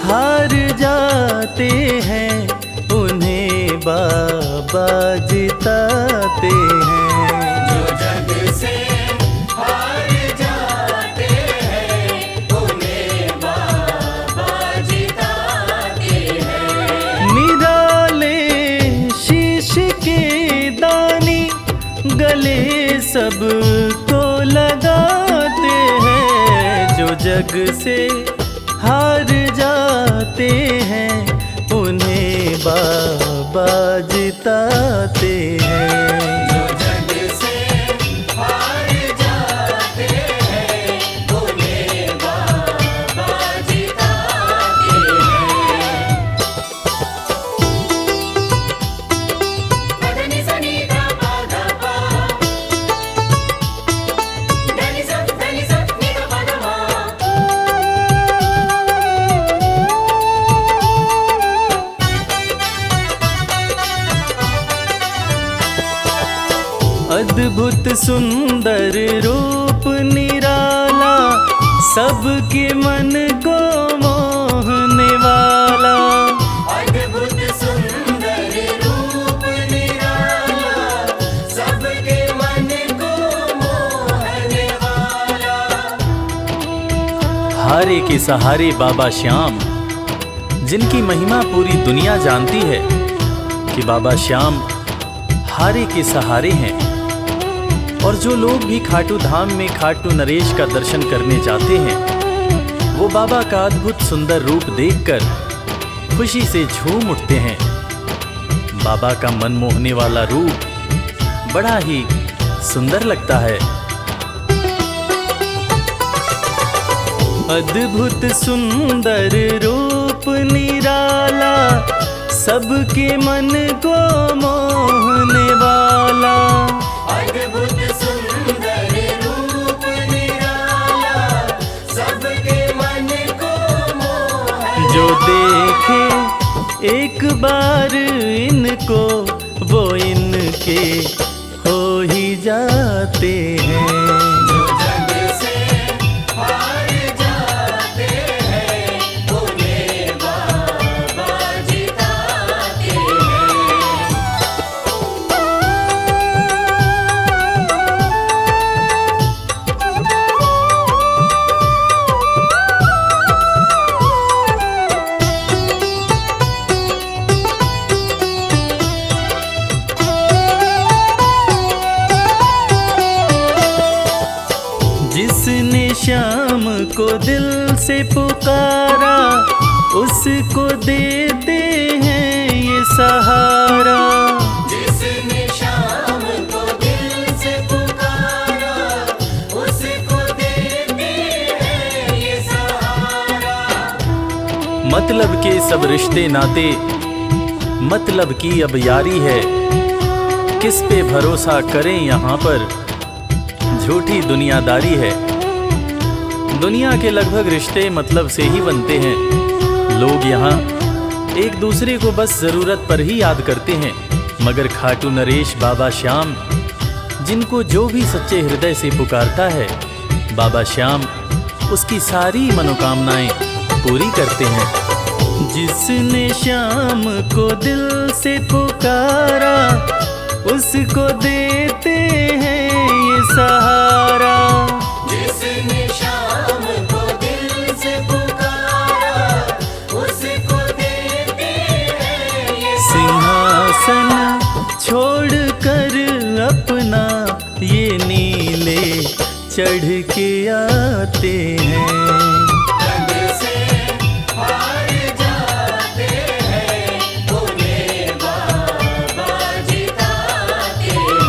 हार जाते हैं, उन्हें बाबा जिताते हैं। जो जग से हार जाते हैं, उन्हें बाबा जिताते हैं। निराले शीश के दानी गले सबको लगाते हैं। जो जग से हार जाते हैं, उन्हें बाबा जिताते हैं। जो जग से हार जाते हैं, उन्हें बाबा जिताते हैं। पधनि सनि धा पा धा पा, धनि सा नि धा पा धा मा। अद्भुत सुंदर रूप निराला, सबके मन को मोहने वाला। अद्भुत सुंदर रूप निराला, सबके मन को मोहने वाला। हारे के सहारे बाबा श्याम, जिनकी महिमा पूरी दुनिया जानती है कि बाबा श्याम हारे के सहारे हैं। और जो लोग भी खाटू धाम में खाटू नरेश का दर्शन करने जाते हैं, वो बाबा का अद्भुत सुंदर रूप देखकर खुशी से झूम उठते हैं। बाबा का मन मोहने वाला रूप बड़ा ही सुंदर लगता है। अद्भुत सुंदर रूप निराला, सबके मन को मोहने वाला। अद्भुत सुंदर रूप निराला, सबके मन को मोहने। जो देखे एक बार इनको, वो इनके हो ही जाते हैं। जो जग से हार जाते हैं, उन्हें बाबा जिताते हैं। जिसने श्याम को दिल से पुकारा, उसको देते हैं ये सहारा। जिसने शाम को दिल से पुकारा, उसको देते हैं ये सहारा। मतलब के सब रिश्ते नाते, मतलब की अब यारी है। किस पे भरोसा करें यहाँ पर, झूठी दुनियादारी है। दुनिया के लगभग रिश्ते मतलब से ही बनते हैं। लोग यहाँ एक दूसरे को बस जरूरत पर ही याद करते हैं, मगर खाटू नरेश बाबा श्याम, जिनको जो भी सच्चे हृदय से पुकारता है, बाबा श्याम उसकी सारी मनोकामनाएं पूरी करते हैं। जिसने श्याम को दिल से पुकारा, उसको देते हैं ये सहारा। जिसने शाम को दिल से पुकारा, उसको देते हैं ये सिंहासन छोड़कर अपना ये नीले चढ़ के आते हैं। जग से हार जाते हैं, उन्हें बाबा जिताते हैं।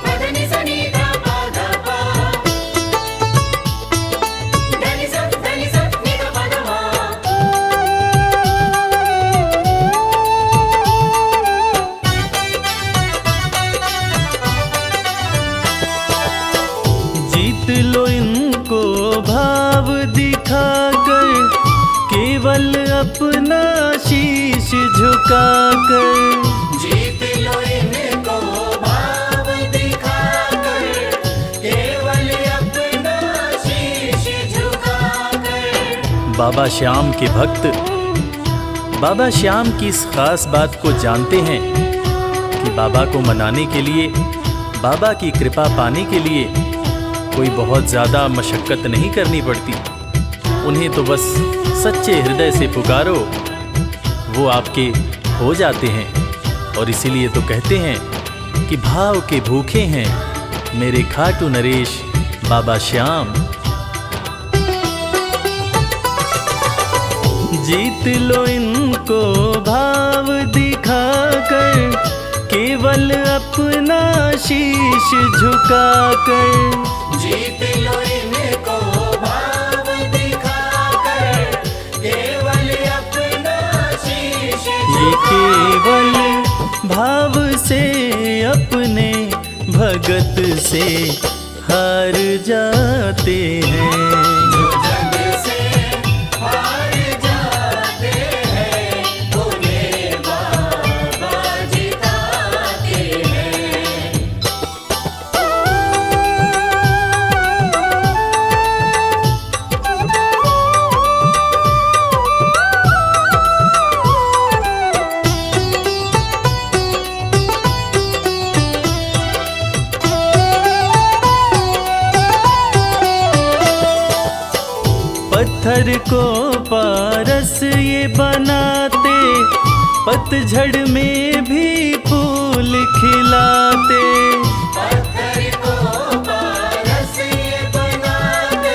पधनि सनि धा पा धा पा, धनि सा नि धा पा धा मा। जीत लो इनको भाव दिखाकर, केवल अपना शीश झुकाकर। जीत लो इनको भाव दिखाकर, केवल अपना शीश बाबा श्याम के भक्त बाबा श्याम की इस खास बात को जानते हैं कि बाबा को मनाने के लिए, बाबा की कृपा पाने के लिए कोई बहुत ज़्यादा मशक्क़त नहीं करनी पड़ती। उन्हें तो बस सच्चे हृदय से पुकारो, वो आपके हो जाते हैं। और इसीलिए तो कहते हैं कि भाव के भूखे हैं मेरे खाटू नरेश बाबा श्याम। जीत लो इनको भाव दिखाकर, केवल अपना शीश झुकाकर। जीत लो इनको भाव दिखाकर, केवल अपना शीश ये केवल भाव से अपने भगत से हार जाते हैं। जो जग से हार जाते हैं, उन्हें बाबा जिताते हैं। पत्थर को पारस ये बनाते, पतझड़ में भी फूल खिलाते। पत्थर को पारस ये बनाते,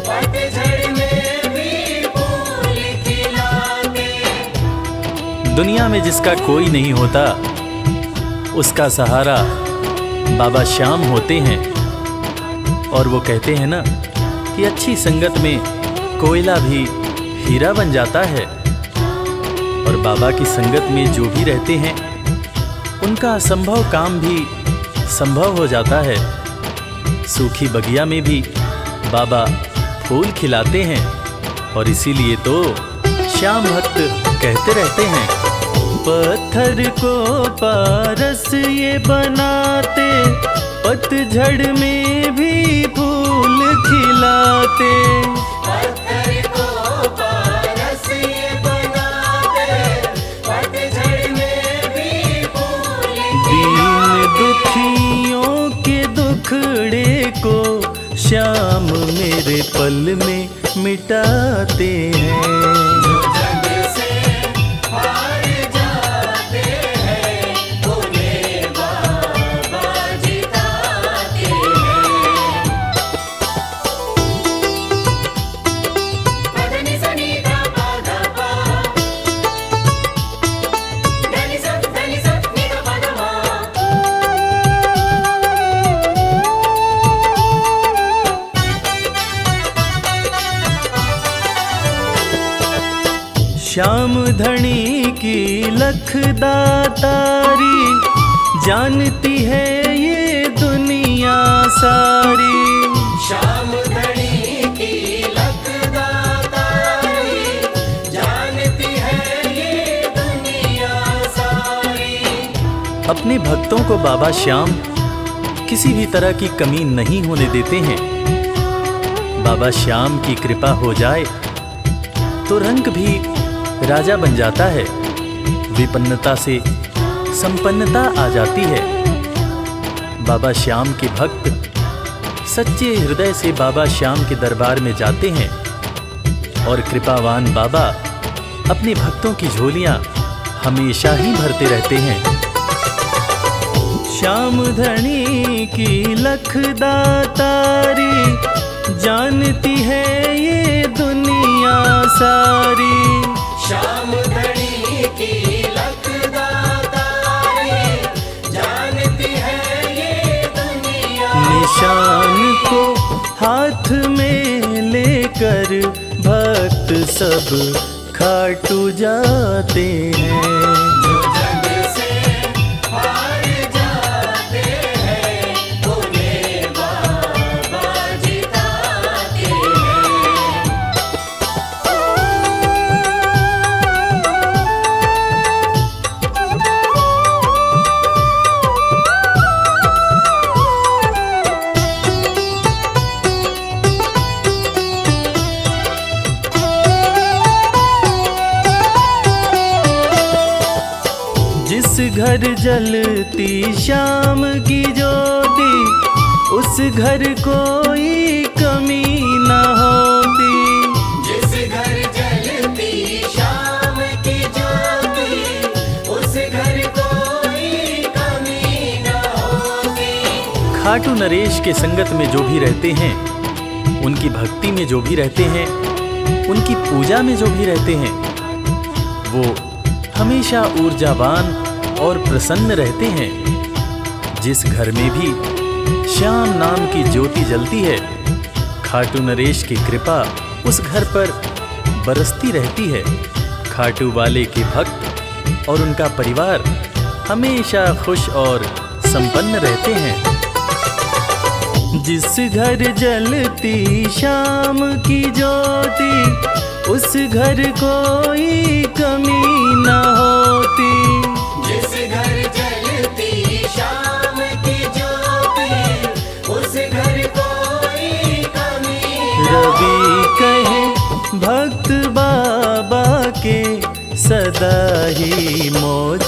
पतझड़ में भी फूल खिलाते। दुनिया में जिसका कोई नहीं होता, उसका सहारा बाबा श्याम होते हैं। और वो कहते हैं ना कि अच्छी संगत में कोयला भी हीरा बन जाता है। और बाबा की संगत में जो भी रहते हैं, उनका असंभव काम भी संभव हो जाता है। सूखी बगिया में भी बाबा फूल खिलाते हैं। और इसीलिए तो श्याम भक्त कहते रहते हैं, पत्थर को पारस ये बनाते, पतझड़ में भी फूल खिलाते। पत्थर को पारस ये बनाते, पतझड़ में भी फूल दीन दुखियों के दुखड़े को श्याम मेरे पल में मिटाते हैं। जो जग से हार जाते हैं, उन्हें बाबा जिताते हैं। पदनि सनि धा पा धा पा, धनि सा नि धा पा धा मा। श्याम धनी की लख दातारी, जानती है ये दुनिया सारी। श्याम धनी की लख दातारी, जानती है ये दुनिया सारी। अपने भक्तों को बाबा श्याम किसी भी तरह की कमी नहीं होने देते हैं। बाबा श्याम की कृपा हो जाए तो रंग भी राजा बन जाता है, विपन्नता से संपन्नता आ जाती है। बाबा श्याम के भक्त सच्चे हृदय से बाबा श्याम के दरबार में जाते हैं और कृपावान बाबा अपने भक्तों की झोलियां हमेशा ही भरते रहते हैं। श्याम धनी की लख दातारी, जानती है ये दुनिया सारी। श्याम धनी की लख दातारी, जानती है ये दुनिया। निशान को हाथ में लेकर भक्त सब खाटू जाते हैं। जो जग से हार जाते हैं, उन्हें बाबा जिताते हैं। घर जलती शाम की ज्योति, उस घर कोई कमी न होती। जिस घर जलती शाम की ज्योति, उस घर कोई कमी न होती। खाटू नरेश के संगत में जो भी रहते हैं, उनकी भक्ति में जो भी रहते हैं, उनकी पूजा में जो भी रहते हैं, वो हमेशा ऊर्जावान और प्रसन्न रहते हैं। जिस घर में भी श्याम नाम की ज्योति जलती है, खाटू नरेश की कृपा उस घर पर बरसती रहती है। खाटू वाले के भक्त और उनका परिवार हमेशा खुश और संपन्न रहते हैं। जिस घर जलती शाम की ज्योति, उस घर कोई कमी न होती। जिस घर जलती शाम की ज्योति, उस घर कोई कमी न रवि कहे भक्त बाबा के, सदा ही मौज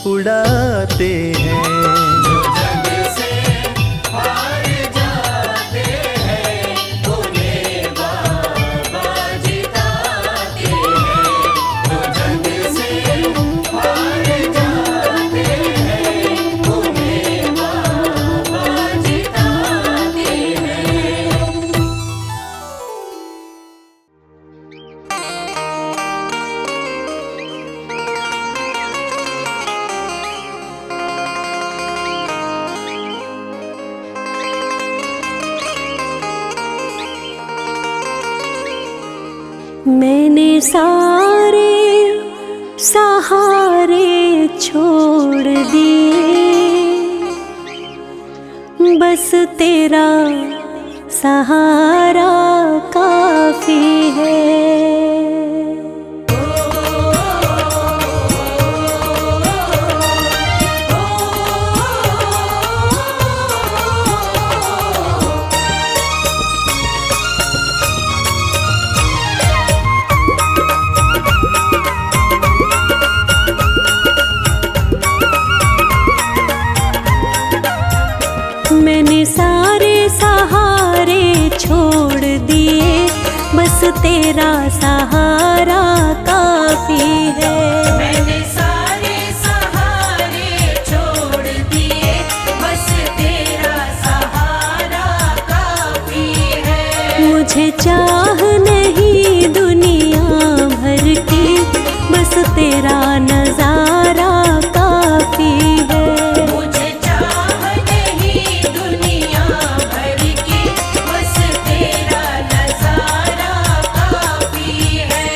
उड़ाते हैं। जो जग से हार जाते हैं, उन्हें बाबा जिताते हैं। जो जग से हार जाते हैं, उन्हें बाबा जिताते हैं। मैंने सारे सहारे छोड़ दिए, बस तेरा सहारा काफी है। मैंने सारे सहारे छोड़ दिए, बस तेरा सहारा काफी है। मैंने सारे सहारे छोड़ दिए, बस तेरा सहारा काफी है। मुझे चाह नहीं दुनिया भर की, बस तेरा नजारा काफी है। मुझे चाह नहीं दुनिया भर की, बस तेरा नजारा काफी है।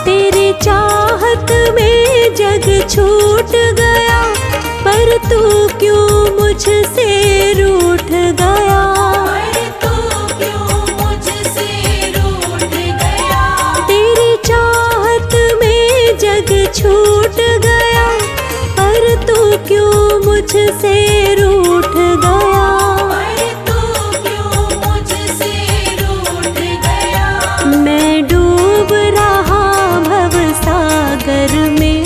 तेरी चाहत में जग छूट गया, पर तू क्यों मुझसे रूठ गया। पर तू क्यों मुझसे रूठ गया। तेरी चाहत में जग छूट गया, पर तू क्यों मुझसे रूठ गया। पर तू क्यों मुझसे रूठ गया। मैं डूब रहा भव सागर में,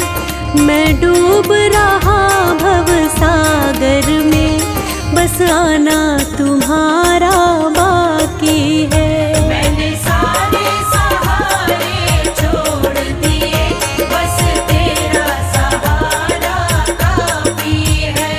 मैं डूब रहा भव सागर में, बस आना तुम्हारा बाकी है। मैंने सारे सहारे छोड़ दिए, बस तेरा सहारा काफी है।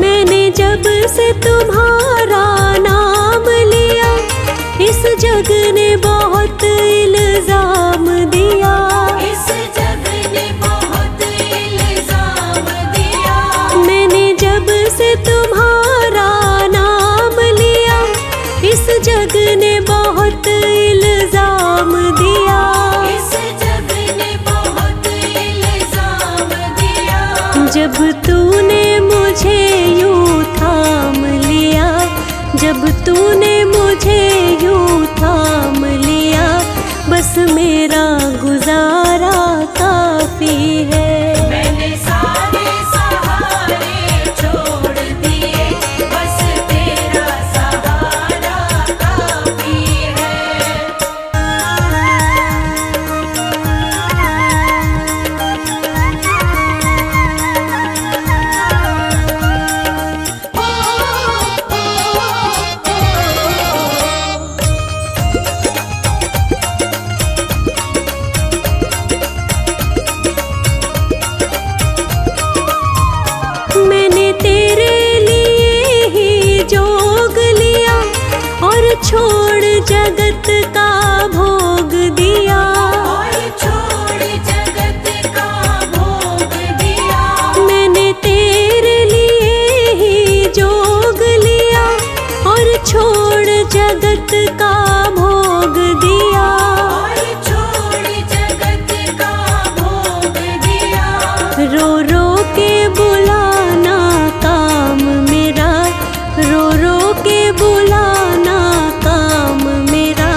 मैंने जब से तुम्हारा नाम लिया, इस जग ने बहुत इल्जाम दिया। इस जग ने बहुत इल्जाम दिया। मैंने जब से तुम्हारा नाम लिया, इस जग ने बहुत इल्जाम जब तूने मुझे यूं थाम लिया, जब तूने मुझे यूं थाम लिया, बस मेरा गुजारा काफी है। मैंने सारे सहारे छोड़ दिए, बस तेरा सहारा काफी है। मैंने तेरे लिए ही जोग लिया और छोड़ जगत का भोग दिया, और छोड़ जगत का भोग दिया। मैंने तेरे लिए ही जोग लिया और छोड़ जगत का भोग दिया। और छोड़ जगत का भोग दिया। रो रो के बुलाना काम मेरा, रो रो के बुलाना काम मेरा,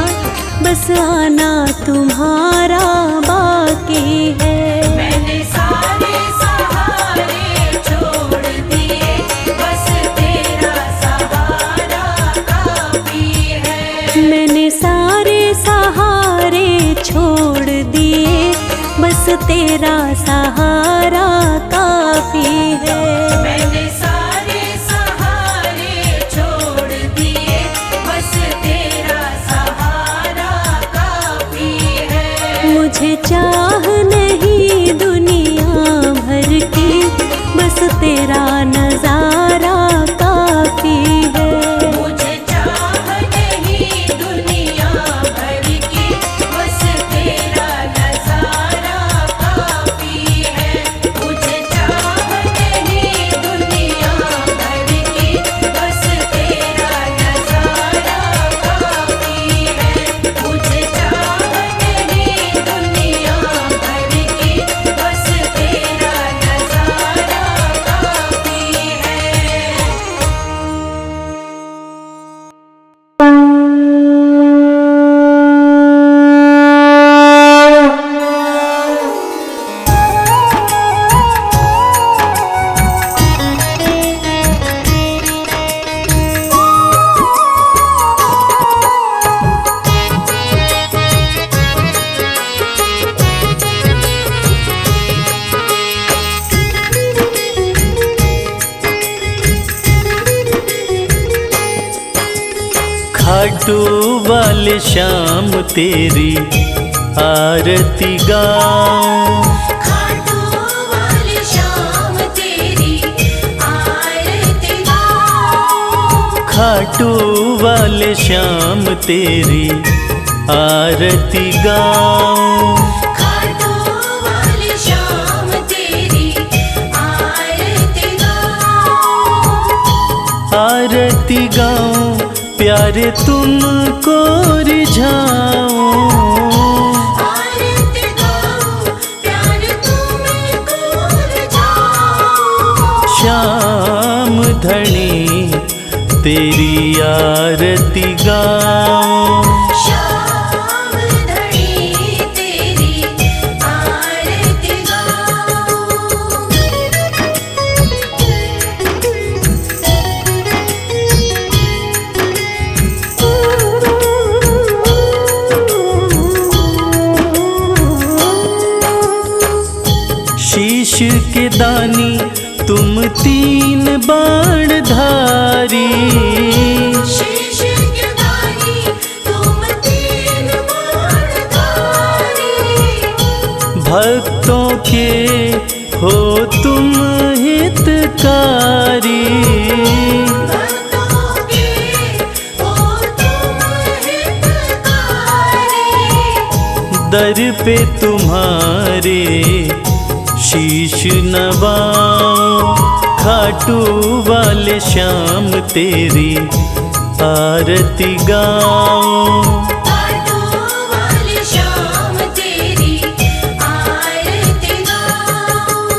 बस आना तुम्हारा बाकी है। मैंने सारे सहारे छोड़ दिए, बस तेरा सहारा काफी है। मैंने सारे सहारे छोड़ दिए, बस तेरा सहारा काफी है। मैंने सारे सहारे छोड़ दिए, बस तेरा सहारा काफी है। मुझे चाह नहीं दुनिया भर की, बस तेरा नजारा काफी है। मुझे चाह नहीं दुनिया भर की, बस तेरा नजारा काफी है। मुझे चाह नहीं दुनिया भर की, बस तेरा नजारा काफी है। मुझे चाह नहीं दुनिया भर की, बस तेरा नजारा काफी है। खाटू वाले शाम तेरी आरती गाऊं, खाटू वाली शाम तेरी आरती गाऊं। खाटू वाले शाम तेरी आरती गाऊं, खाटू वाली शाम तेरी आरती गाऊं। आरती गाऊं, प्यारे तुमको रिझाऊं, आरती गाऊं, प्यार तुमको रिझाऊं। श्याम धनी तेरी आरती गाऊं, श्याम धनी तेरी आरती गाऊं। शीश के दानी तुम तीन बाण धारी, शीश के दानी तुम तीन बाणधारी। भक्तों के हो तुम हितकारी, भक्तों के हो तुम हितकारी। दर पे तुम्हारे शीश नवाऊं, खाटू वाले श्याम तेरी आरती गाऊं। खाटू वाली शाम तेरी आरती गाऊं।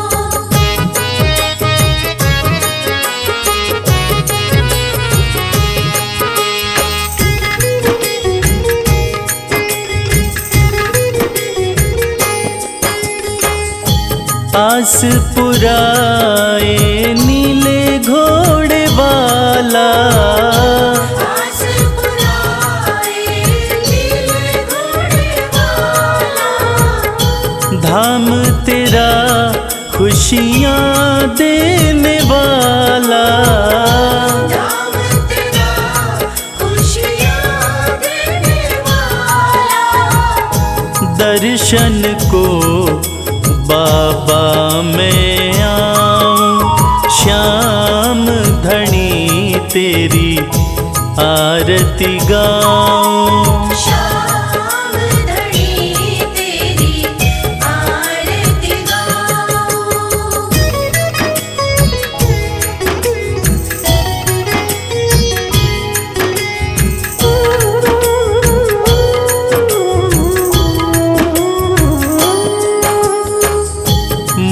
आस पुराए नीले घोड़े वाला, आस पुराए नीले घोड़े वाला, धाम तेरा खुशियाँ देने वाला, धाम तेरा खुशियाँ देने वाला, दर्शन को बाबा मैं आऊं, श्याम धनी तेरी आरती गाऊं। श्याम धनी तेरी आरती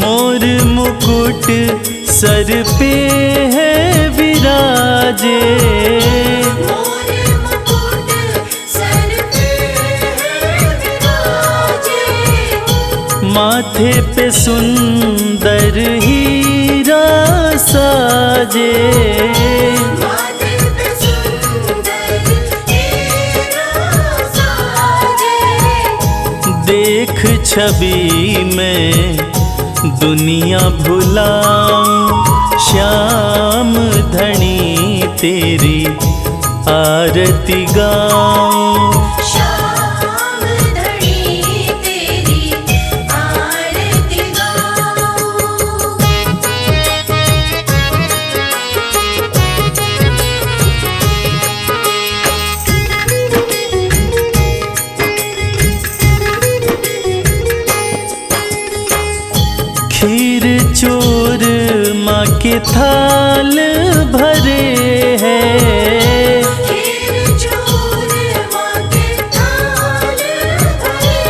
मोर मुकुट सर पे है विराजे, मोर मुकुट सर पे है विराजे, माथे पे सुंदर हीरा साजे, माथे पे सुंदर हीरा साजे, देख छवि में दुनिया भुलाऊं, श्याम धनी तेरी आरती गाऊं। श्याम धनी तेरी आरती खीर चोर माँ के थाल भरे हैं, खीर चोर माँ के थाल भरे,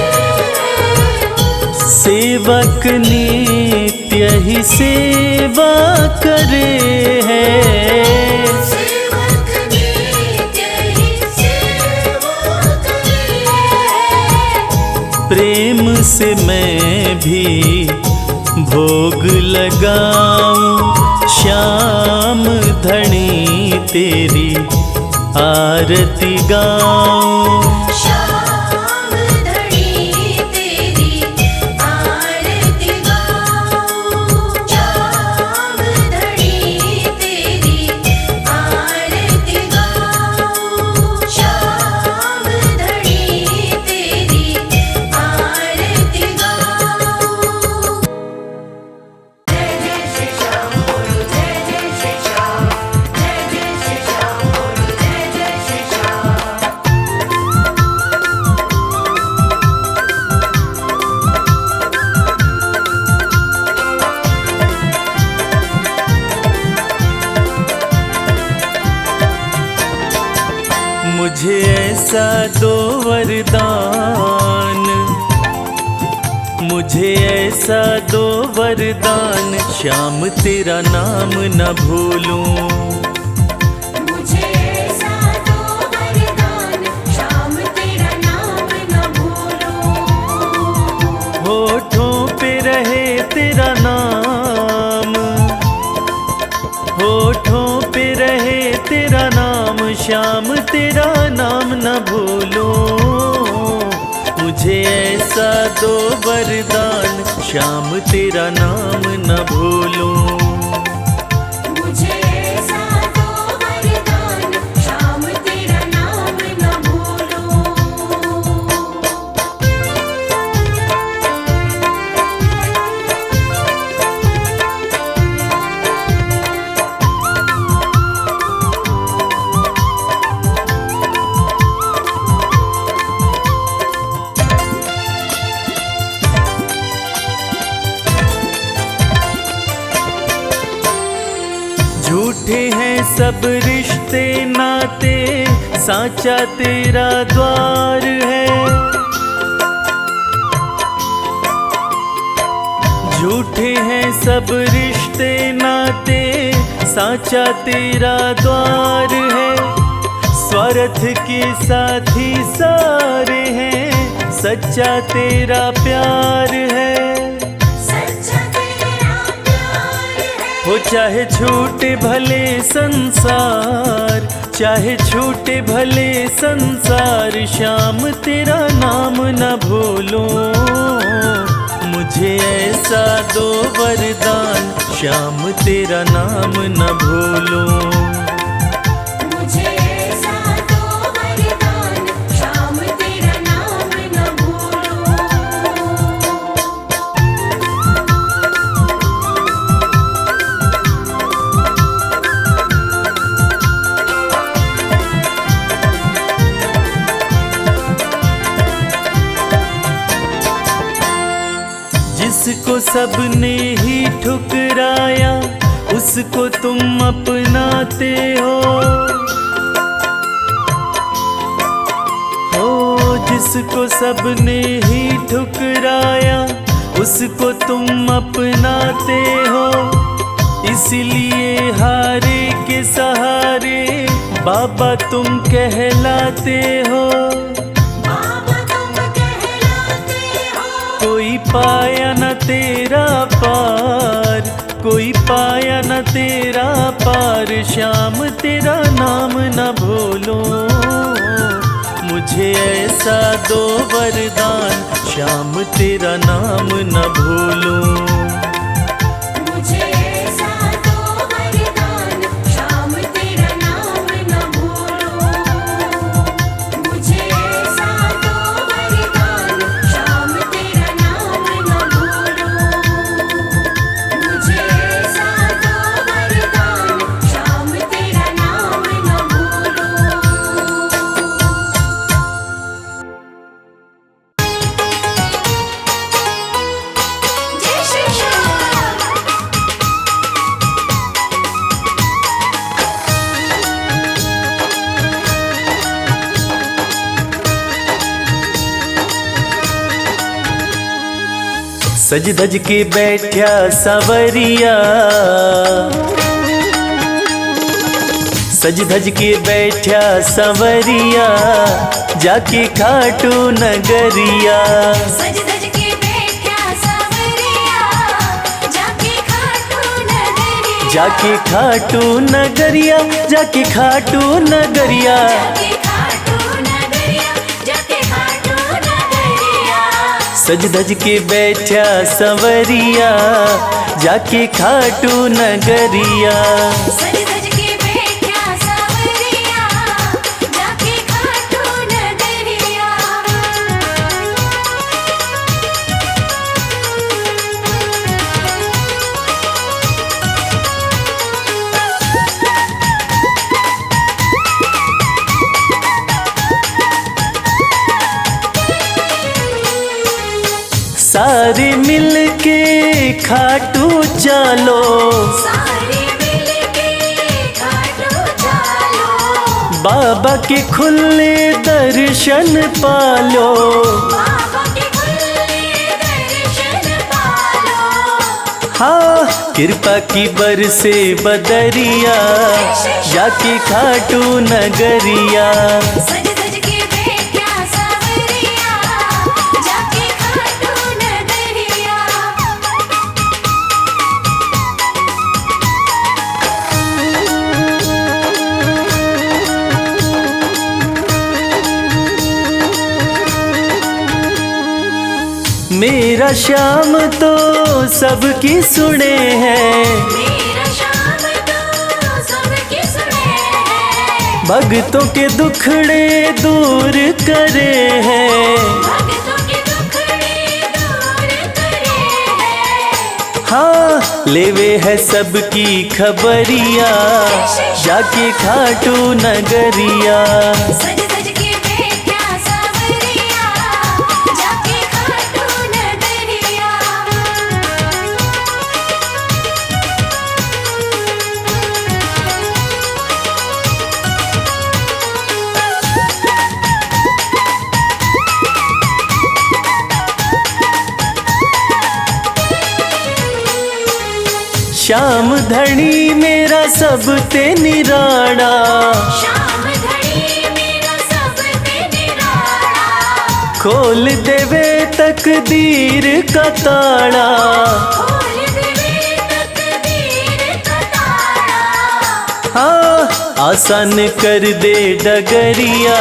सेवक नित्य ही सेवा करे हैं, सेवक नित्य ही सेवा करे, प्रेम से मैं भी भोग लगाऊं, श्याम धनी तेरी आरती गाऊं। श्याम धनी तेरी आरती गाऊं, श्याम धनी तेरी आरती गाऊं, श्याम धनी तेरी आरती गाऊं। जय जय श्री श्याम बोलो, जय जय श्री श्याम, जय जय श्री श्याम बोलो, जय जय श्री श्याम। मुझे ऐसा दो वरदान, मुझे ऐसा दो वरदान, श्याम तेरा नाम न भूलूं। मुझे ऐसा दो वरदान, श्याम तेरा नाम न भूलूं। होठों पे रहे तेरा नाम, होठों पे रहे तेरा नाम, श्याम तेरा नाम न भूलूं। मुझे ऐसा दो वरदान, श्याम तेरा नाम न भूलूं। मुझे ऐसा दो वरदान, श्याम तेरा नाम न भूलूं। झूठे हैं सब रिश्ते नाते, साचा तेरा द्वार है। झूठे हैं सब रिश्ते नाते, साचा तेरा द्वार है। स्वार्थ के साथी सारे हैं, सच्चा तेरा प्यार है। सच्चा हो चाहे छूटे भले संसार, चाहे छूटे भले संसार, श्याम तेरा नाम न भूलूं। मुझे ऐसा दो वरदान, श्याम तेरा नाम न भूलूं। मुझे ऐसा दो वरदान, श्याम तेरा नाम न भूलूं। जिसको सबने ही ठुकराया, उसको तुम अपनाते हो। जिसको सबने ही ठुकराया, उसको तुम अपनाते हो। इसलिए हारे के सहारे बाबा तुम कहलाते हो। बाबा तुम कहलाते हो। कोई पाया न तेरा पार, कोई पाया न तेरा पार, श्याम तेरा नाम न भूलूं। मुझे ऐसा दो वरदान, श्याम तेरा नाम न भूलूं। मुझे ऐसा दो वरदान, श्याम तेरा नाम न भूलूं। मुझे ऐसा दो वरदान, श्याम तेरा नाम न भूलूं। मुझे ऐसा दो वरदान, श्याम तेरा नाम न भूलूं। जय श्री श्याम। सज धज के बैठा सवरिया, सज धज के बैठा सवरिया, जाके खाटू नगरिया। सज धज के बैठा सवरिया, जाके खाटू नगरिया। जाके खाटू नगरिया, जाके खाटू नगरिया। जाके खाटू नगरिया, जाके खाटू नगरिया। सज धज के बैठा सवरिया, जाके खाटू नगरिया। सज धज के बैठा सवरिया, जाके खाटू नगरिया। सारे मिल के खाटू चलो, सारे मिलके खाटू चलो। बाबा के खुले दर्शन पालो। बाबा के खुले दर्शन पालो। हाँ, कृपा की बरसे बदरिया, जाके खाटू नगरिया। सज धज के बैठा सवरिया, जाके खाटू नगरिया। मेरा श्याम तो सबकी सुने हैं, मेरा श्याम तो सबकी सुने हैं। भक्तों के दुखड़े दूर करे हैं। भक्तों के दुखड़े दूर करे हैं। हाँ, लेवे है सबकी खबरिया, जाके खाटू नगरिया। सज धज के बैठा सवरिया, जाके खाटू नगरिया। श्याम धनी मेरा सब ते निराड़ा, श्याम धनी मेरा सब ते निराड़ा। खोल देवे तकदीर का ताड़ा। खोल देवे तकदीर हाँ आसान कर दे डगरिया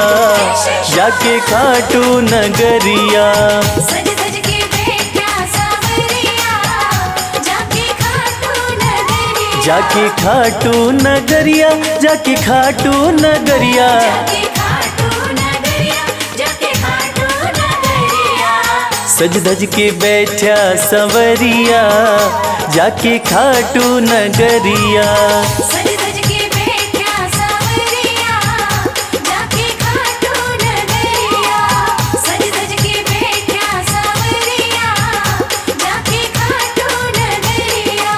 जाके खाटू नगरिया। सज सज के बैठा सावरिया जाके खाटू नगरिया। जाके खाटू नगरिया जाके खाटू नगरिया। जाके खाटू नगरिया जाके खाटू नगरिया। सज धज के बैठा सवरिया जाके खाटू नगरिया। सज सज के बैठा सावरिया जाके खाटू नगरिया। सज सज के बैठा सावरिया जाके खाटू नगरिया।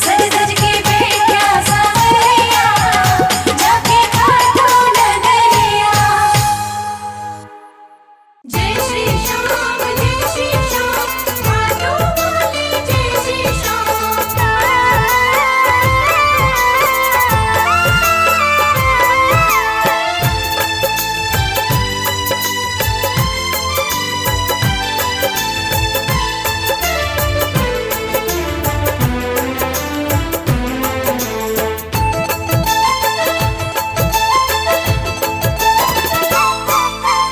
सज सज के बैठा सावरिया जाके खाटू नगरिया। जय श्री श्याम खाटू वाले जय श्री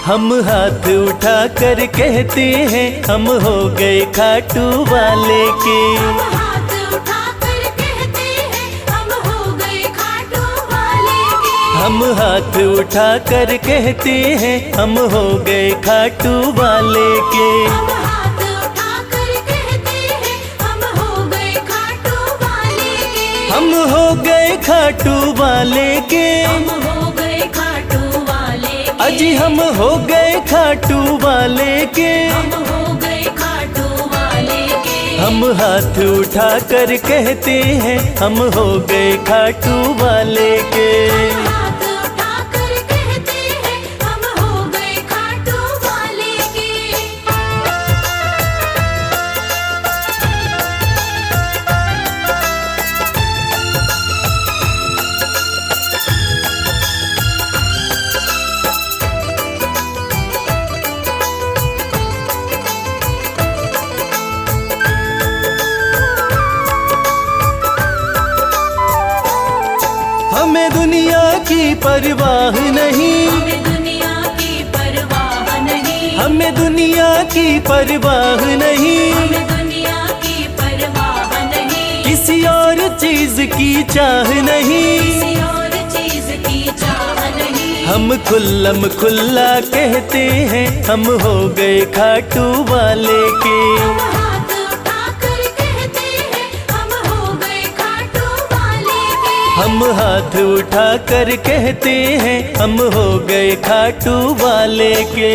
हम हाथ उठा कर कहते हैं हम हो गए खाटू वाले के। हम हाथ उठाकर कहते हैं हम हो गए खाटू वाले के। हम हाथ उठा कर कहते हैं हम हो गए खाटू वाले के। हम हाथ उठाकर कहते हैं हम हो गए खाटू वाले के। हम हो गए खाटू वाले के। हम हो गए खाटू वाले के। अजी हम हो गए खाटू वाले के। हम हो गए खाटू वाले के। हम हाथ उठा कर कहते हैं हम हो गए खाटू वाले के। हम हाथ उठाकर कहते हैं हम हो गए खाटू वाले के। हमें दुनिया की परवाह नहीं। हमें दुनिया की परवाह नहीं। हमें दुनिया की परवाह नहीं। हमें दुनिया की परवाह नहीं। किसी और चीज की चाह नहीं। किसी और चीज की चाह नहीं। हम खुल्लम खुल्ला कहते हैं हम हो गए खाटू वाले के। हम हाथ उठाकर कहते हैं हम हो गए खाटू वाले के। हम हाथ उठा कर कहते हैं हम हो गए खाटू वाले के।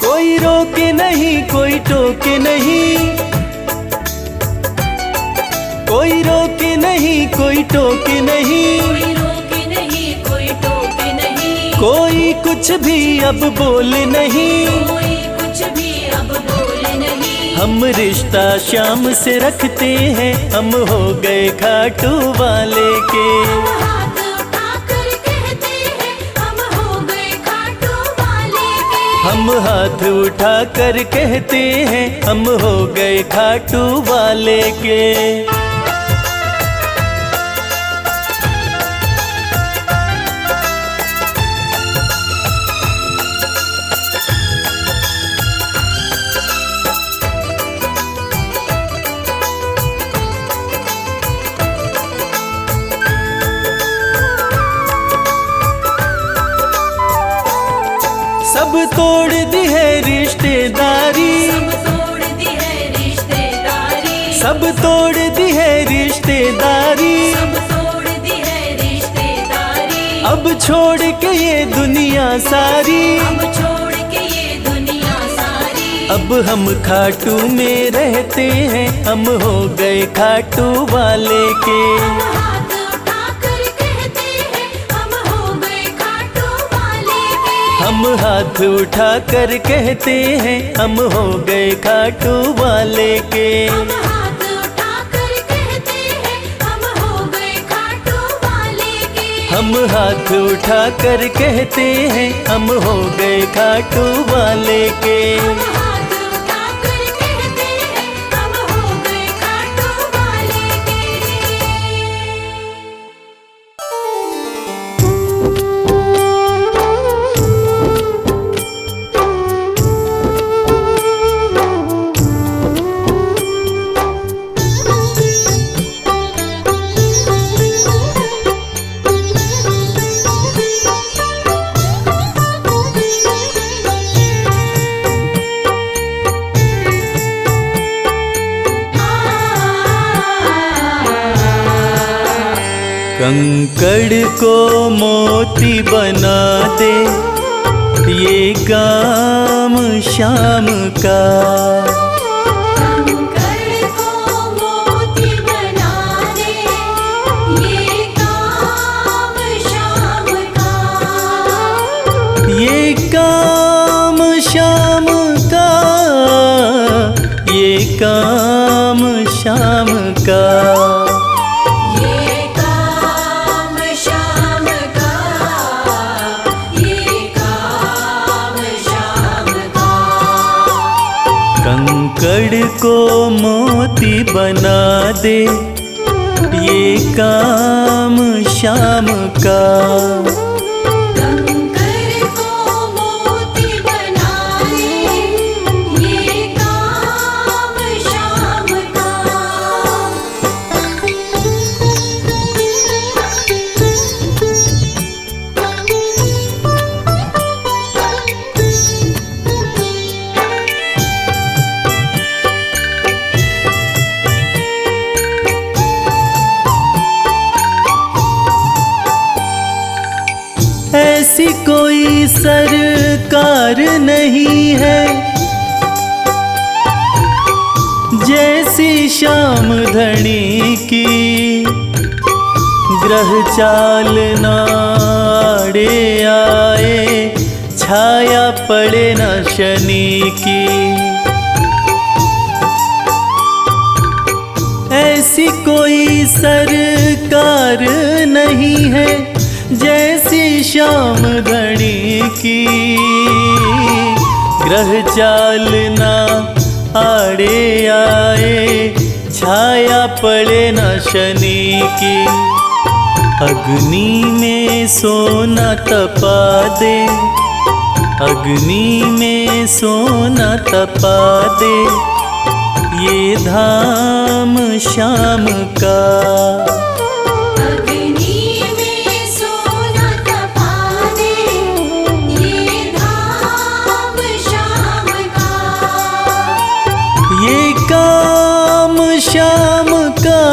कोई रोके नहीं कोई टोके नहीं। कोई रोके नहीं कोई टोके नहीं। कोई रोके नहीं कोई टोके नहीं। कोई कुछ भी अब बोले नहीं। कोई कुछ भी अब बोले नहीं। हम रिश्ता शाम से रखते हैं हम हो गए खाटू वाले के। हम हाथ उठाकर कहते हैं हम हो गए खाटू वाले के। हम हाथ उठा कर कहते हैं हम हो गए खाटू वाले के। सब तोड़ दी है रिश्तेदारी। सब तोड़ दी है रिश्तेदारी। सब तोड़ दी है रिश्तेदारी। सब तोड़ दी है रिश्तेदारी। अब छोड़ के ये दुनिया सारी। अब छोड़ के ये दुनिया सारी। अब हम खाटू में रहते हैं हम हो गए खाटू वाले के। हम हाथ उठाकर कहते हैं हम हो गए खाटू वाले के। हम हाथ उठा कर कहते हैं हम हो गए खाटू वाले के। हम हाथ उठाकर कहते हैं हम हो गए हम हाथ उठा कर कहते हैं हम हो गए खाटू वाले के। हम हाथ उठाकर कहते हैं हम हो गए खाटू वाले के। कंकड़ को मोती बना दे ये काम शाम का। कंकड़ को मोती बना दे ये काम शाम का। ये काम शाम का, ये काम शाम का। ये काम शाम का, ये काम शाम का। कंकड़ को मोती बना दे ये काम शाम का। कंकड़ को मोती बना दे ये काम शाम का। ऐसी कोई सरकार नहीं है जैसी श्याम धनी की। ग्रह चाल नाड़े आए छाया पड़े न शनि की। ऐसी कोई सरकार नहीं है जैसी श्याम धनी की। ग्रह चाल ना आड़े आए छाया पड़े न शनि की। अग्नि में सोना तपा दे, अग्नि में सोना तपा दे ये धाम शाम का। अग्नि में सोना तपा दे ये धाम शाम का। ये काम शाम का,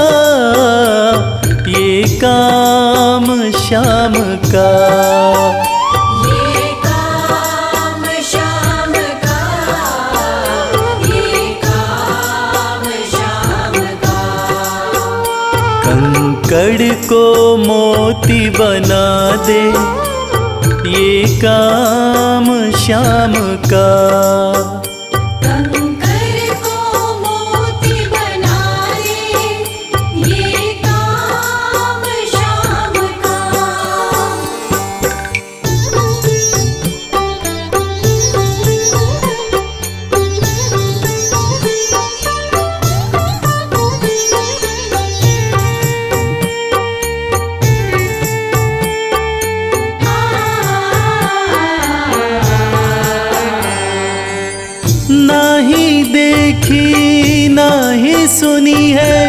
ये काम शाम का। ये काम शाम का, ये काम शाम का। कंकड़ को मोती बना दे ये काम शाम का। कंकड़ को मोती बना दे ये काम शाम का। ना ही देखी ना ही सुनी है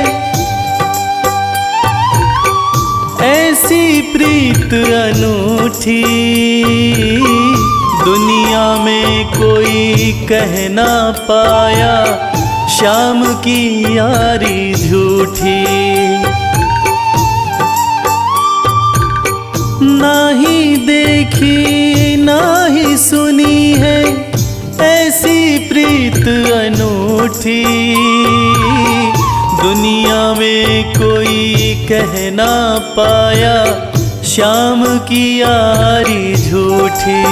ऐसी प्रीत अनूठी। दुनिया में कोई कह ना पाया शाम की यारी झूठी। ना ही देखी ना ही सुनी है ऐसी प्रीत अनूठी। दुनिया में कोई कह ना पाया शाम की यारी झूठी।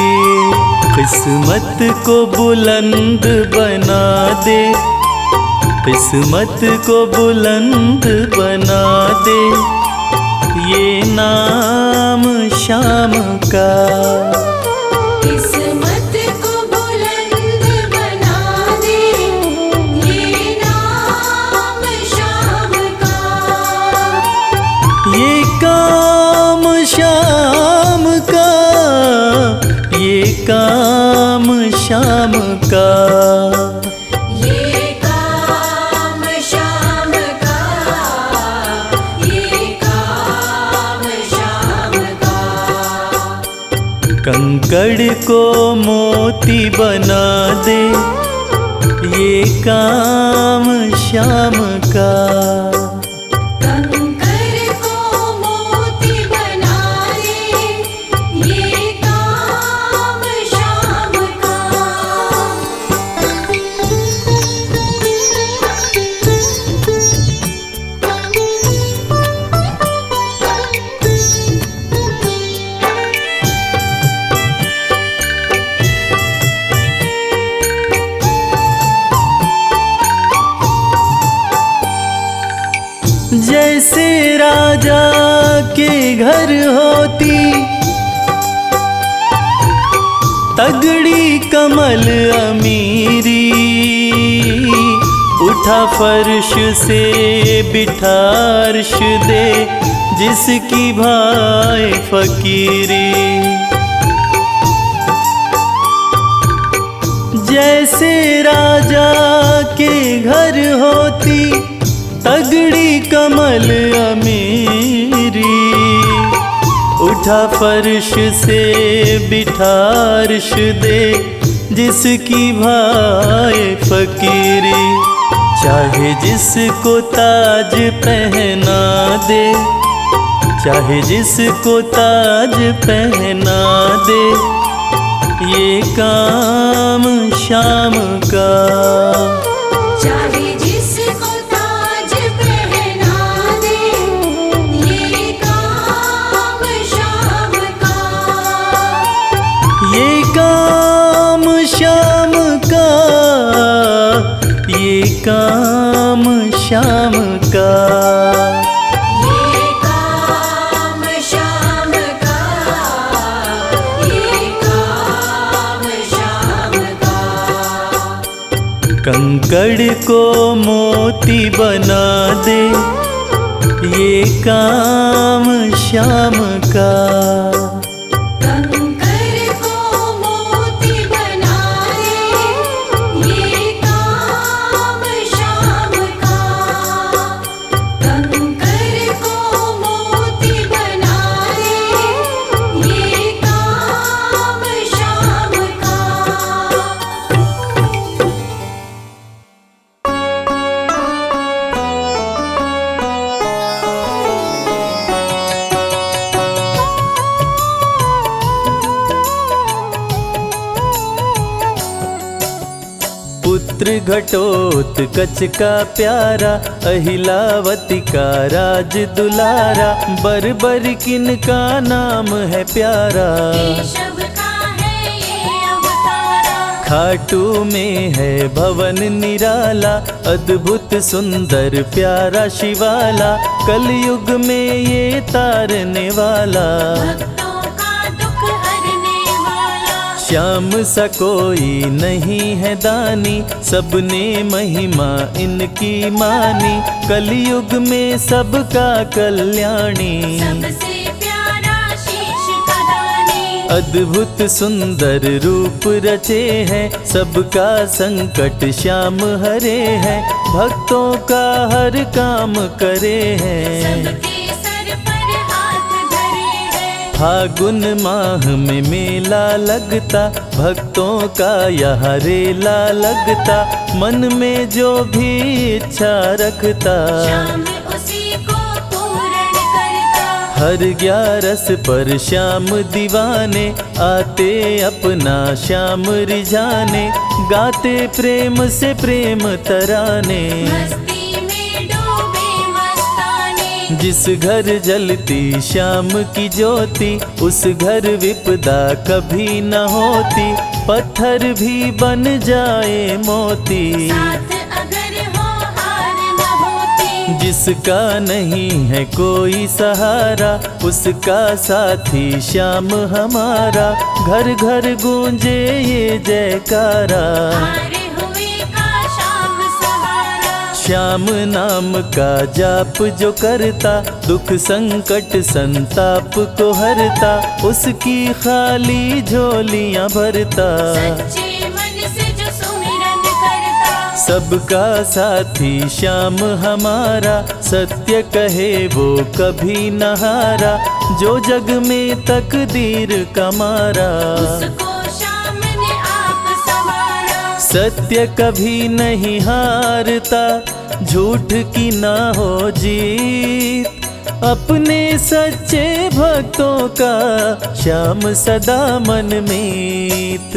किस्मत को बुलंद बना दे, किस्मत को बुलंद बना दे ये नाम श्याम का। किस्मत को बुलंद बना दे ये नाम श्याम का। ये काम श्याम का, ये काम श्याम का। ये काम श्याम का, ये काम श्याम का। कंकड़ को मोती बना दे ये काम श्याम का। कंकर को मोती बना दे ये काम श्याम का। जैसे राजा के घर होती तगड़ी कमल अमीरी, उठा फर्श से बिठा अर्श दे जिसकी भाई फकीरी। जैसे राजा के घर होती तगड़ी कमल अमीरी, उठा फर्श से बिठा अर्श दे जिसकी भाई फकीरी। चाहे जिसको ताज पहना दे, चाहे जिसको ताज पहना दे ये काम श्याम का। चाहे जिसको ताज पहना दे ये काम श्याम का। ये काम श्याम का, ये काम श्याम का। ये काम श्याम का, ये काम श्याम का। कंकड़ को मोती बना दे ये काम श्याम का। कंकर को मोती बना दे ये काम श्याम का। कंकर को मोती बना दे ये काम श्याम का। पुत्र घटोत्कच का प्यारा, अहिलावती का राज दुलारा, बरबर किन का नाम है प्यारा। केशव का है ये अवतारा, खाटू में है भवन निराला, अद्भुत सुंदर प्यारा शिवाला, कलयुग में ये तारने वाला। भक्तों का दुख हरने वाला, श्याम सा कोई नहीं है दानी, सबने महिमा इनकी मानी, कलयुग में सबका कल्याणी। सबसे प्यारा शीश का दानी, अद्भुत सुंदर रूप रचे हैं, सबका संकट श्याम हरे हैं, भक्तों का हर काम करे हैं। सबके सर पर हाथ धरे हैं। फागुन माह में मेला लगता, भक्तों का यहाँ रेला लगता, मन में जो भी इच्छा रखता, श्याम उसी को पूर्ण करता। हर 11 पर श्याम दीवाने, आते अपना श्याम रिझाने, गाते प्रेम से प्रेम तराने। मस्ती में डूबे मस्ताने, जिस घर जलती श्याम की ज्योति, उस घर विपदा कभी न होती, पत्थर भी बन जाए मोती। साथ अगर हो हार न होती, जिस जिसका नहीं है कोई सहारा, उसका साथी श्याम हमारा। घर घर गूंजे ये जयकारा, हारे हुए का श्याम सहारा। श्याम नाम का जाप जो करता, दुख संकट संताप को हरता। उसकी खाली झोलियां भरता, सच्चे मन से जो सुमिरन करता। सबका साथी श्याम हमारा। सत्य कहे वो कभी न हारा, जो जग में तकदीर का मारा। उसको श्याम ने आप संवारा। सत्य कभी नहीं हारता, झूठ की ना हो जीत। अपने सच्चे भक्तों का श्याम सदा मन मीत।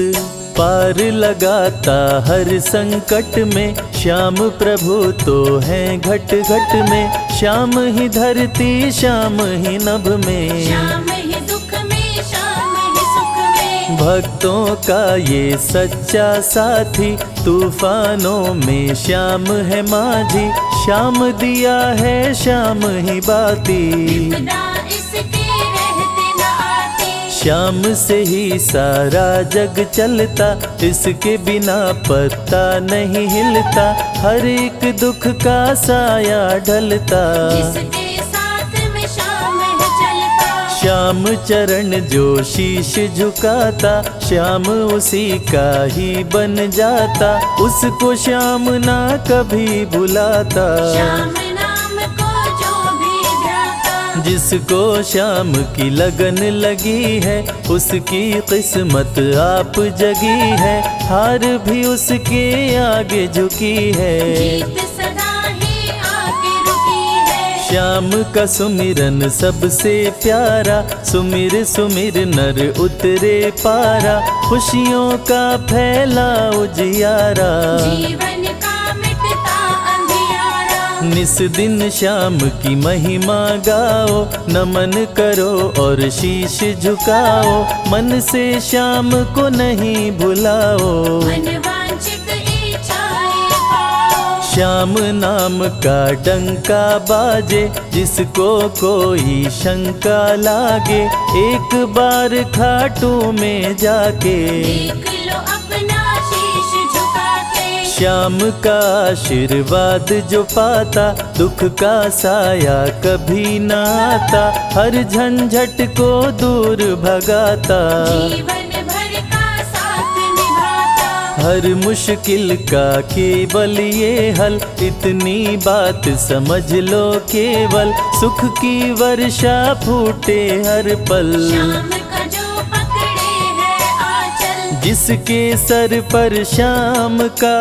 पार लगाता हर संकट में, श्याम प्रभु तो हैं घट घट में। श्याम ही धरती श्याम ही नभ में, श्याम ही दुख में श्याम ही सुख में। भक्तों का ये सच्चा साथी। तूफानों में श्याम है माझी, श्याम दिया है श्याम ही बाती। विपदा इसके रहते न आती। श्याम से ही सारा जग चलता, इसके बिना पत्ता नहीं हिलता। हर एक दुख का साया ढलता, जिसके साथ में श्याम है चलता। श्याम चरण जो शीश झुकाता, श्याम उसी का ही बन जाता। उसको श्याम ना कभी बुलाता, श्याम नाम को जो भी ध्याता। जिसको श्याम की लगन लगी है, उसकी किस्मत आप जगी है। हार भी उसके आगे झुकी है, जीत सदा ही आके रुकी है। श्याम का सुमिरन सबसे प्यारा। सुमिर सुमिर नर उतरे पारा, खुशियों का फैला उजियारा। जीवन का मिटता अंधियारा। निस दिन श्याम की महिमा गाओ, नमन करो और शीश झुकाओ। मन से श्याम को नहीं भुलाओ, मनवांछित इच्छाएं पाओ। श्याम नाम का डंका बाजे, जिसको कोई शंका लागे। एक बार खाटू में जाके, देख लो अपना शीश झुका के। श्याम का आशीर्वाद जो पाता, दुख का साया कभी न आता। हर झंझट को दूर भगाता, जीवन भर का साथ निभाता। हर मुश्किल का केवल ये हल। इतनी बात समझ लो केवल, सुख की वर्षा फूटे हर पल। श्याम का जो पकड़े है आंचल, जिसके सर पर श्याम का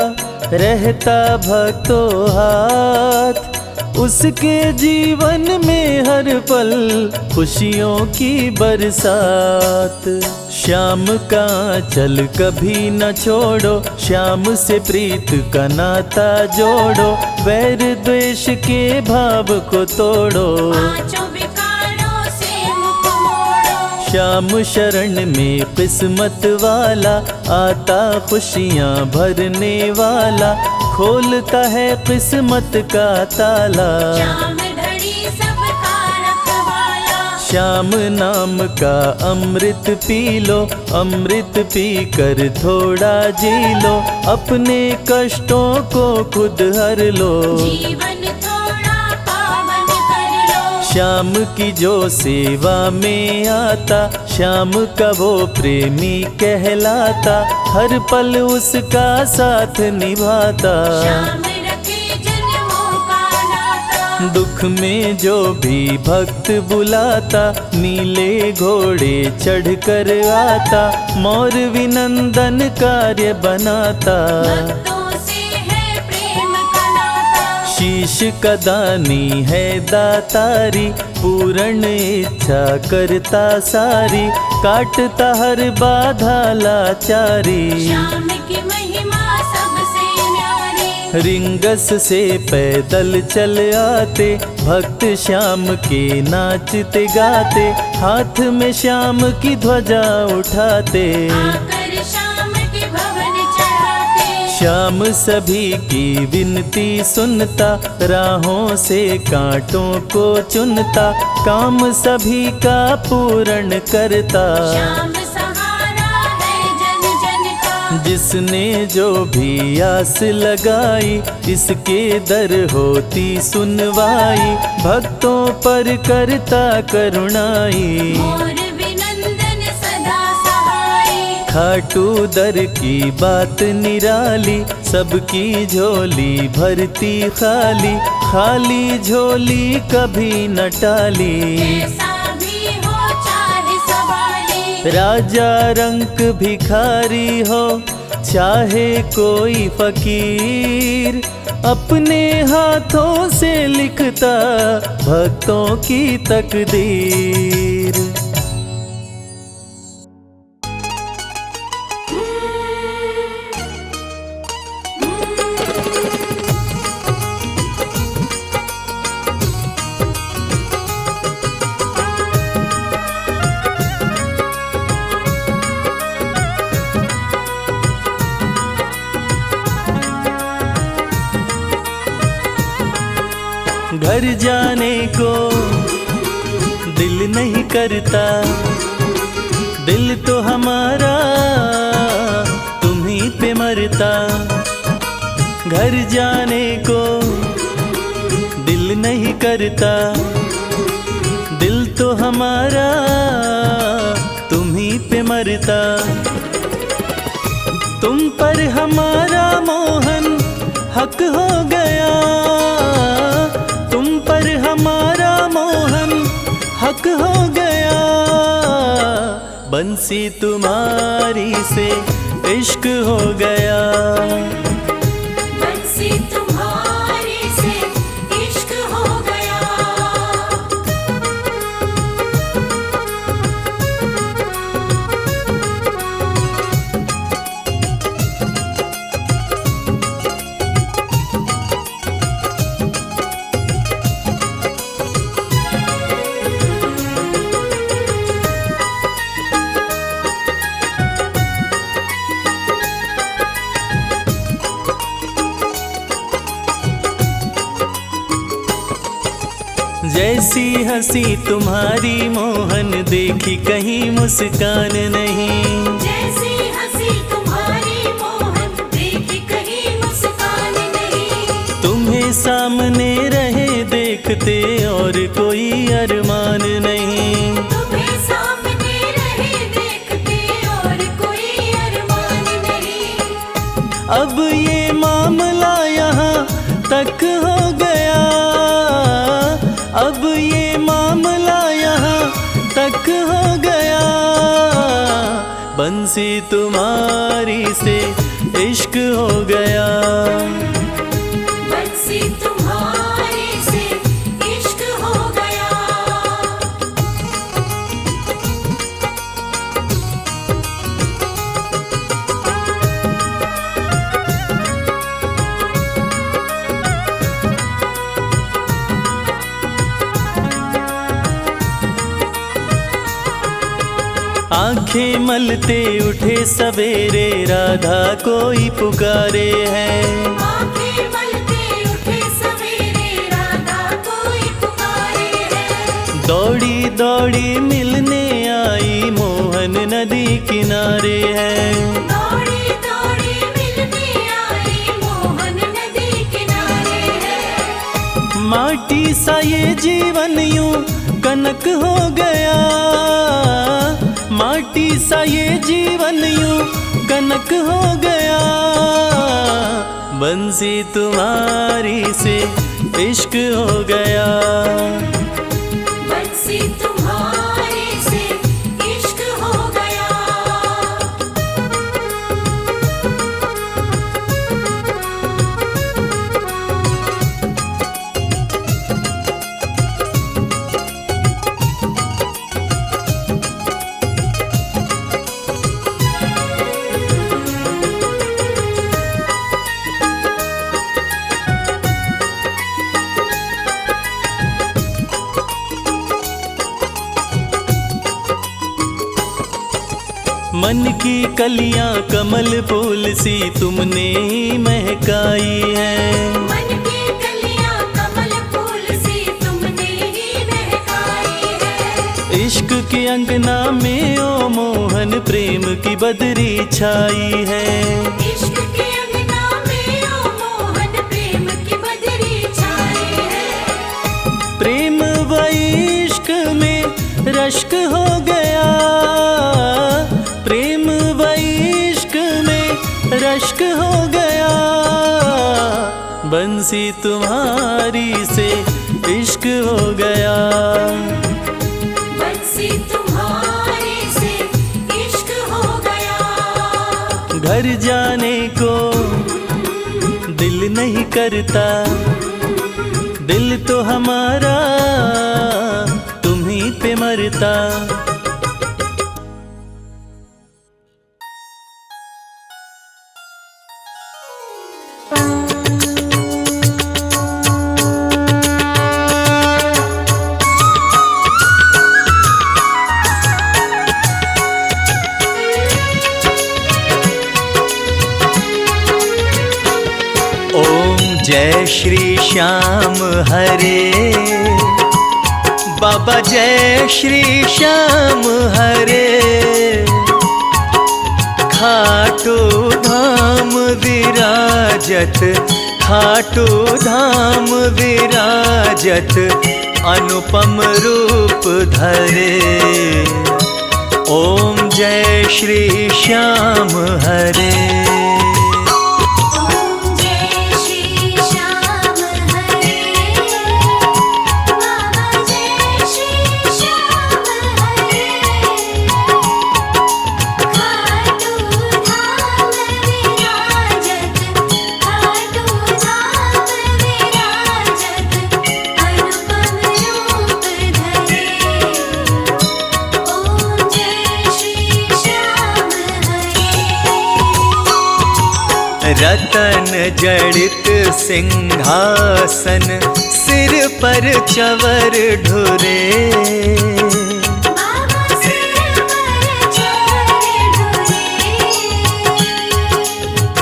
रहता भक्तों हाथ, उसके जीवन में हर पल खुशियों की बरसात। श्याम का आंचल कभी न छोड़ो, श्याम से प्रीत का नाता जोड़ो। वैर द्वेष के भाव को तोड़ो, पांचों विकारों से मुख मोड़ो। श्याम शरण में किस्मत वाला, आता खुशियाँ भरने वाला। खोलता है किस्मत का ताला, श्याम धड़ी सबका रखवाला। श्याम नाम का अमृत पी लो, अमृत पी कर थोड़ा जी लो। अपने कष्टों को खुद हर लो, जीवन थोड़ा पावन कर लो। श्याम की जो सेवा में आता, श्याम का वो प्रेमी कहलाता। हर पल उसका साथ निभाता, श्याम रखे जन्मों का नाता। दुख में जो भी भक्त बुलाता, नीले घोड़े चढ़ कर आता। मोर विनंदन कार्य बनाता, भक्तों से है प्रेम का नाता। शीश का दानी है दातारी, पूर्ण इच्छा करता सारी। काटता हर बाधा लाचारी, श्याम की महिमा सबसे न्यारी। रिंगस से पैदल चल आते, भक्त श्याम के नाचते गाते। हाथ में श्याम की ध्वजा उठाते, आकर श्याम के भवन चढ़ाते। श्याम सभी की विनती सुनता, राहों से कांटों को चुनता, काम सभी का पूर्ण करता। श्याम सहारा है जन जन का। जिसने जो भी आस लगाई, इसके दर होती सुनवाई, भक्तों पर करता करुणाई। मोर विनंदन सदा सहाय। खाटू दर की बात निराली, सबकी झोली भरती खाली, खाली झोली कभी न टाली। कैसा भी हो चाहे सवाली। राजा रंक भिखारी हो चाहे कोई फकीर, अपने हाथों से लिखता भक्तों की तकदीर। घर जाने को दिल नहीं करता, दिल तो हमारा तुम्हीं पे मरता। घर जाने को दिल नहीं करता, दिल तो हमारा तुम्हीं पे मरता। तुम पर हमारा मोहन हक हो गया, तुम पर हमारा मोहन हक हो गया। बंसी तुम्हारी से इश्क हो गया, बंसी तुम्हारी से इश्क हो गया। जैसी हंसी तुम्हारी मोहन, देखी कहीं मुस्कान नहीं। जैसी हंसी तुम्हारी मोहन, देखी कहीं मुस्कान नहीं। तुम्हें सामने रहे देखते और कोई अरमान नहीं। तुम्हें सामने रहे देखते और कोई अरमान नहीं। अब ये मामला यहाँ तक हो गया, अब ये मामला यहाँ तक हो गया। बंसी तुम्हारी से इश्क हो गया, बंसी तुम्हारी से इश्क हो गया। आंखें मलते उठे सवेरे, राधा कोई पुकारे है। आंखें मलते उठे सवेरे, राधा कोई पुकारे है। दौड़ी दौड़ी मिलने आई, मोहन नदी किनारे है। दौड़ी दौड़ी मिलने आई, मोहन नदी किनारे है। माटी सा ये जीवन यूं कनक हो गया, माटी सा ये जीवन यूं कनक हो गया। बंसी तुम्हारी से इश्क हो गया, बंसी तुम्हारी से इश्क हो गया। मन की कलियां कमल फूल सी तुमने महकाई है। मन की कलियां कमल फूल सी तुमने ही महकाई है। इश्क के अंगना में ओ मोहन प्रेम की बदरी छाई है। इश्क के अंगना में ओ मोहन प्रेम की बदरी छाई है। प्रेम व इश्क में रश्क हो गया, प्रेम व इश्क में रश्क हो गया। बंसी तुम्हारी से इश्क हो गया। बंसी तुम्हारे से इश्क हो गया। घर जाने को दिल नहीं करता, दिल तो हमारा तुम्हीं पे मरता। जय श्री श्याम हरे बाबा, जय श्री श्याम हरे। खाटू धाम विराजत, खाटू धाम विराजत, अनुपम रूप धरे। ओम जय श्री श्याम हरे। रतन जड़ित सिंहासन, सिर पर चवर ढुरे।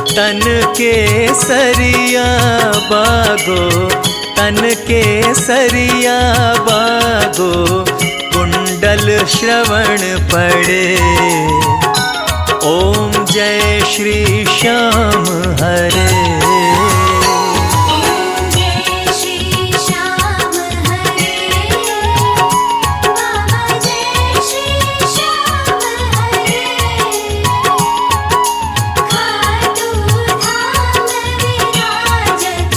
तन के सरिया बागो, तन के सरिया बागो, कुंडल श्रवण पड़े। ओम जय श्री श्याम हरे। जय श्री श्याम हरे बाबा, जय श्री श्याम हरे। खाटू धाम विराजत,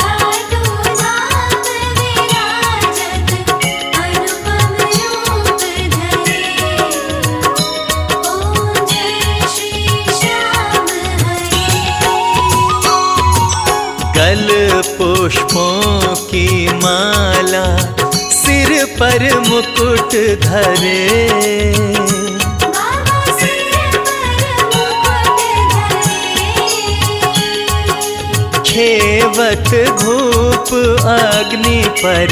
खाटू धाम विराजत, अनुपम रूप धरे। ओम जय श्री श्याम हरे। कल पुष्पों की माला, सिर पर मुकुट धरे। बाबा सिर पर मुकुट धरे। खेवत धूप अग्नि पर,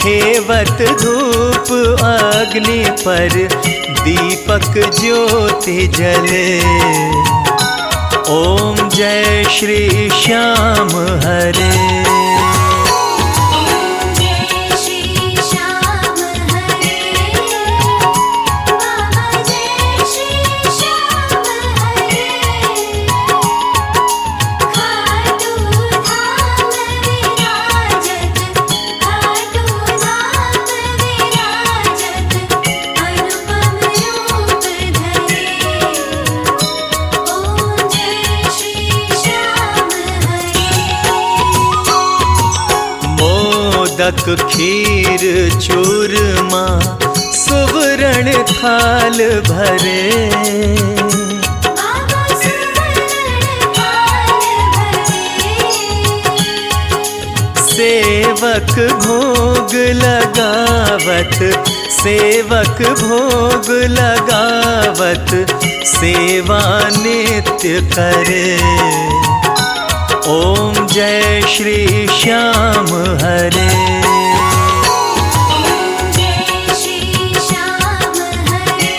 खेवत धूप अग्नि पर, दीपक ज्योति जले। ओम जय श्री श्याम हरे। जय श्री श्याम हरे बाबा, जय श्री श्याम हरे। खाटू धाम विराजत, खाटू धाम विराजत, अनुपम रूप धरे। ओम जय श्री श्याम हरे। मोदक खीर चूरमा, सुवर्ण थाल भरे। बाबा सुवर्ण थाल भरे। सेवक भोग लगावत, सेवक भोग लगावत, सेवा नित्य करे। ओम जय श्री श्याम हरे। जय श्री श्याम हरे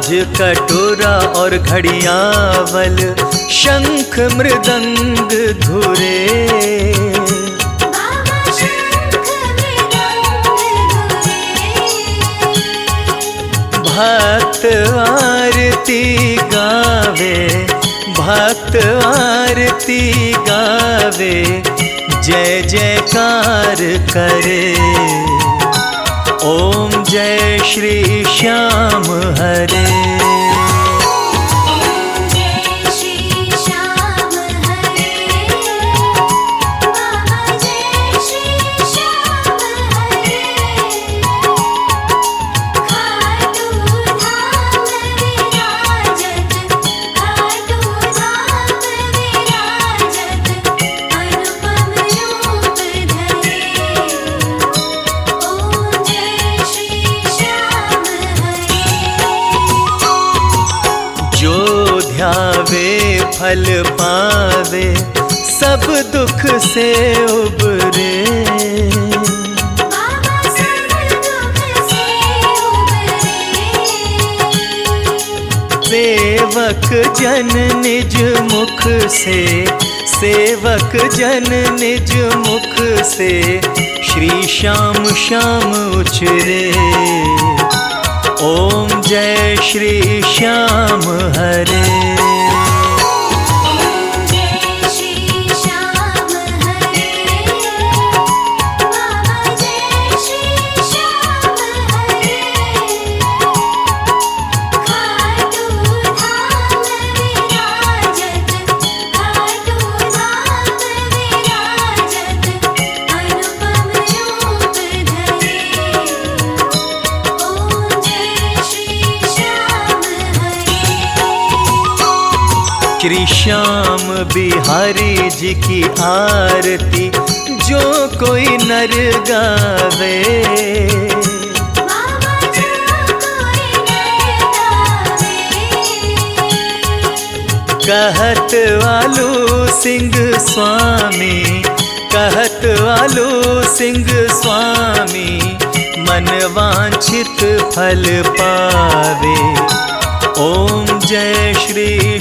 साज कटोरा और घड़ियावल, शंख मृदंग धुरे। बाबा शंख मृदंग धुरे। भक्त आरती गावे, भक्त आरती गावे, जय जयकार करे। ओम जय श्री श्याम हरे। ओम जय श्री श्याम हरे। बाबा जय श्री श्याम हरे। खाटू धाम विराजत, खाटू धाम विराजत, अनुपम रूप धरे। ओम जय श्री श्याम हरे। जो ध्यावे फल पावे, सब दुख से उबरे। बाबा सब दुख से उबरे। सेवक जन निज मुख से, सेवक जन निज मुख से, श्री श्याम श्याम उचरे। ओम जय श्री श्याम हरे। ओम जय श्री श्याम हरे। बाबा जय श्री श्याम हरे। खाटू धाम विराजत, खाटू धाम विराजत, अनुपम रूप धरे। ओम जय श्री श्याम हरे। श्री श्याम बिहारी जी की आरती जो कोई नर गावे। बाबा जो कोई नर गावे। कहत वालू सिंह स्वामी, कहत वालू सिंह स्वामी, मन वांछित फल पावे। ओम जय श्री